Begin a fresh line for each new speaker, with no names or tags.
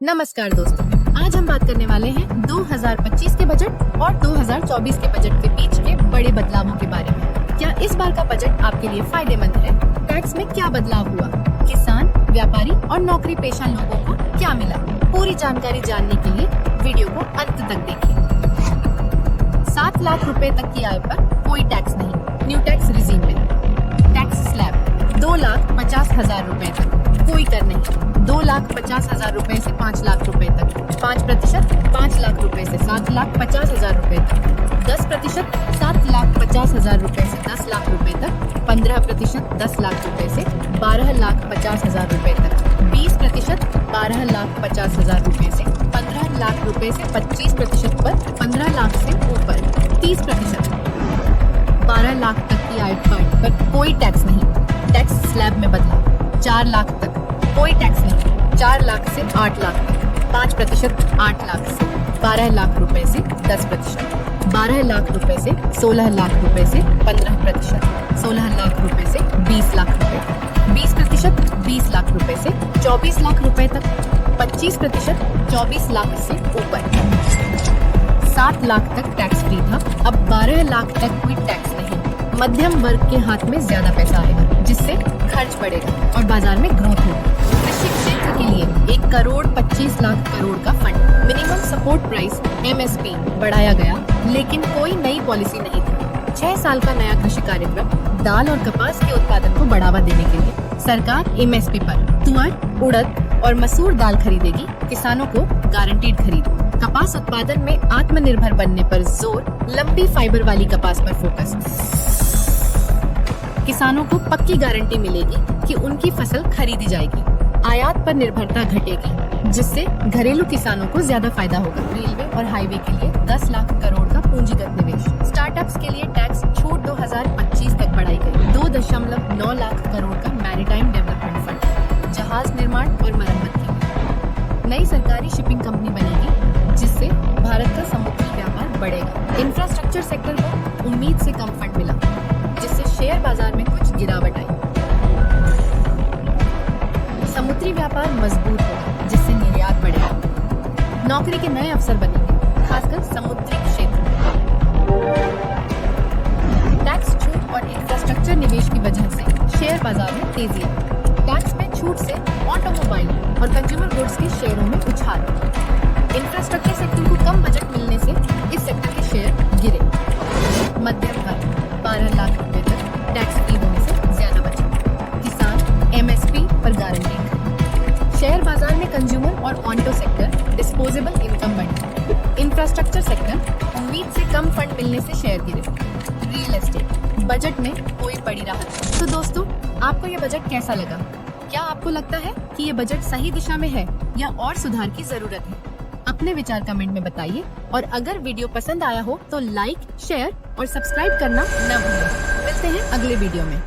नमस्कार दोस्तों, आज हम बात करने वाले हैं 2025 के बजट और 2024 के बजट के बीच के बड़े बदलावों के बारे में। क्या इस बार का बजट आपके लिए फायदेमंद है? टैक्स में क्या बदलाव हुआ? किसान, व्यापारी और नौकरी पेशा लोगों को क्या मिला? पूरी जानकारी जानने के लिए वीडियो को अंत तक देखिए। 7 लाख रुपए तक की आय पर कोई टैक्स नहीं, न्यू टैक्स रिजीम में। टैक्स स्लैब 2,50,000 रुपए तक कोई कर नहीं। 2,50,000 रुपए से 5 लाख रुपए तक 5%, 5 लाख रुपए से 7,50,000 रुपए तक 10%, 7,50,000 रुपए से 10 लाख रुपए तक 15%, 10 लाख रुपए से 12,50,000 रुपए तक 20%, 12,50,000 रुपए से 15 लाख रुपए से 25% पर 15 लाख से ऊपर 30%, 12 लाख तक की आय पर कोई टैक्स नहीं। टैक्स स्लैब में बदलाव 4 लाख तक कोई टैक्स नहीं, 4 लाख से 8 लाख तक 5%, 8 लाख से 12 लाख रुपए से 10%, 12 लाख रुपए से 16 लाख रुपए से 15%, 16 लाख रुपए से 20 लाख रुपए तक 20%, 20 लाख रुपए से 24 लाख रुपए तक 25%, 24 लाख से ऊपर 7 लाख तक टैक्स फ्री था, अब 12 लाख तक कोई टैक्स नहीं। मध्यम वर्ग के हाथ में ज्यादा पैसा आएगा, जिससे खर्च बढ़ेगा और बाजार में ग्रोथ होगी। कृषि क्षेत्र के लिए 1,25,00,000 करोड़ का fund, minimum support price MSP बढ़ाया गया, लेकिन कोई नई पॉलिसी नहीं थी। 6 साल का नया कृषि कार्यक्रम, दाल और कपास के उत्पादन को बढ़ावा देने के लिए सरकार MSP पर तुअर, उड़द और मसूर दाल खरीदेगी, किसानों को गारंटीड खरीद। कपास उत्पादन में आत्मनिर्भर बनने पर जोर, लंबी फाइबर वाली कपास पर फोकस। किसानों को पक्की गारंटी मिलेगी कि उनकी फसल खरीदी जाएगी। आयात पर निर्भरता घटेगी, जिससे घरेलू किसानों को ज्यादा फायदा होगा। रेलवे और हाईवे के लिए 10 लाख करोड़ का पूंजीगत निवेश। स्टार्टअप्स के लिए टैक्स छूट 2025 तक बढ़ाई गई। 2.9 लाख करोड़ का मैरीटाइम डेवलपमेंट फंड, जहाज निर्माण और मरम्मत के लिए। नई सरकारी शिपिंग कंपनी बनेगी, जिससे भारत का समुद्री व्यापार बढ़ेगा। इंफ्रास्ट्रक्चर सेक्टर को उम्मीद से कम फंड मिला, जिससे शेयर बाजार में कुछ गिरावट आई। समुद्री व्यापार मजबूत होगा, जिससे निर्यात बढ़ेगा। नौकरी के नए अवसर बनेंगे, खासकर समुद्री क्षेत्र में। टैक्स छूट और इंफ्रास्ट्रक्चर निवेश की वजह से शेयर बाजार में तेजी आई। टैक्स में छूट से ऑटोमोबाइल और कंज्यूमर गुड्स के शेयरों में उछाल। इंफ्रास्ट्रक्चर सेक्टर को कम बजट मिलने से इस सेक्टर के शेयर गिरे। मध्यम वर्ग 12 लाख रुपए तक टैक्स फ्री होने से ज्यादा बचा। किसान MSP पर गारंटी। शेयर बाजार में कंज्यूमर और ऑटो सेक्टर डिस्पोजेबल इनकम बढ़ी। इंफ्रास्ट्रक्चर सेक्टर उम्मीद से कम फंड मिलने से शेयर गिरे। रियल एस्टेट बजट में कोई बड़ी राहत। तो दोस्तों, आपको ये बजट कैसा लगा? क्या आपको लगता है कि ये बजट सही दिशा में है या और सुधार की जरूरत है? अपने विचार कमेंट में बताइए, और अगर वीडियो पसंद आया हो तो लाइक, शेयर और सब्सक्राइब करना न भूलें। मिलते हैं अगले वीडियो में।